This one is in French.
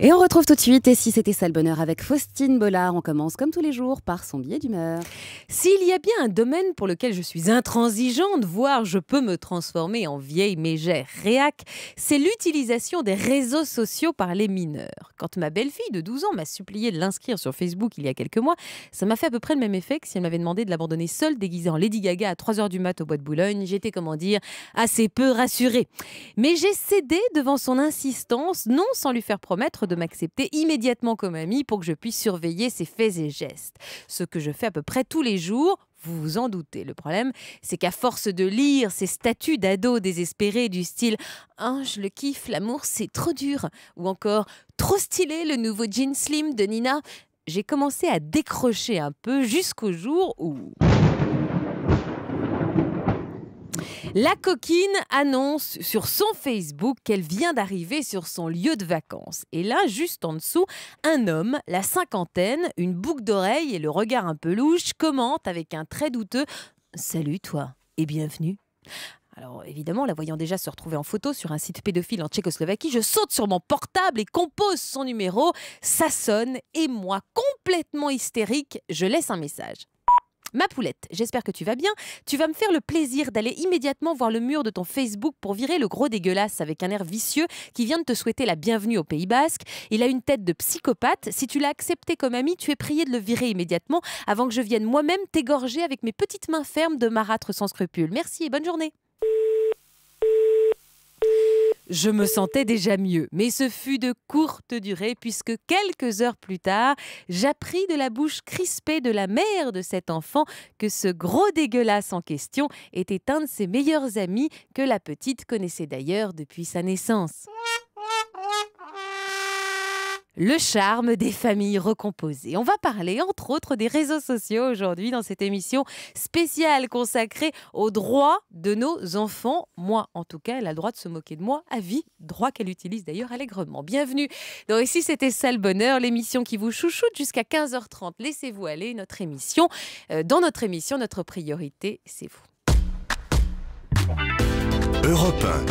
Et on retrouve tout de suite Et si c'était ça le bonheur avec Faustine Bollard. On commence comme tous les jours par son billet d'humeur. S'il y a bien un domaine pour lequel je suis intransigeante, voire je peux me transformer en vieille mégère réac, c'est l'utilisation des réseaux sociaux par les mineurs. Quand ma belle-fille de 12 ans m'a supplié de l'inscrire sur Facebook il y a quelques mois, ça m'a fait à peu près le même effet que si elle m'avait demandé de l'abandonner seule, déguisée en Lady Gaga à 3h du mat au bois de Boulogne. J'étais, comment dire, assez peu rassurée. Mais j'ai cédé devant son insistance, non sans lui faire promettre de m'accepter immédiatement comme amie pour que je puisse surveiller ses faits et gestes. Ce que je fais à peu près tous les jours. Vous vous en doutez. Le problème, c'est qu'à force de lire ces statuts d'ados désespérés du style « Ah, je le kiffe, l'amour, c'est trop dur » ou encore « Trop stylé, le nouveau jean slim de Nina », j'ai commencé à décrocher un peu jusqu'au jour où... La coquine annonce sur son Facebook qu'elle vient d'arriver sur son lieu de vacances. Et là, juste en dessous, un homme, la cinquantaine, une boucle d'oreille et le regard un peu louche, commente avec un trait douteux « Salut toi et bienvenue ». Alors évidemment, la voyant déjà se retrouver en photo sur un site pédophile en Tchécoslovaquie, je saute sur mon portable et compose son numéro. Ça sonne et moi, complètement hystérique, je laisse un message. Ma poulette, j'espère que tu vas bien. Tu vas me faire le plaisir d'aller immédiatement voir le mur de ton Facebook pour virer le gros dégueulasse avec un air vicieux qui vient de te souhaiter la bienvenue au Pays Basque. Il a une tête de psychopathe. Si tu l'as accepté comme ami, tu es prié de le virer immédiatement avant que je vienne moi-même t'égorger avec mes petites mains fermes de marâtre sans scrupules. Merci et bonne journée. Je me sentais déjà mieux, mais ce fut de courte durée puisque quelques heures plus tard, j'appris de la bouche crispée de la mère de cet enfant que ce gros dégueulasse en question était un de ses meilleurs amis que la petite connaissait d'ailleurs depuis sa naissance. Le charme des familles recomposées. On va parler entre autres des réseaux sociaux aujourd'hui dans cette émission spéciale consacrée aux droits de nos enfants. Moi, en tout cas, elle a le droit de se moquer de moi à vie, droit qu'elle utilise d'ailleurs allègrement. Bienvenue dans Et si c'était ça le bonheur, l'émission qui vous chouchoute jusqu'à 15h30. Laissez-vous aller, notre émission. Dans notre émission, notre priorité, c'est vous. Europe 1.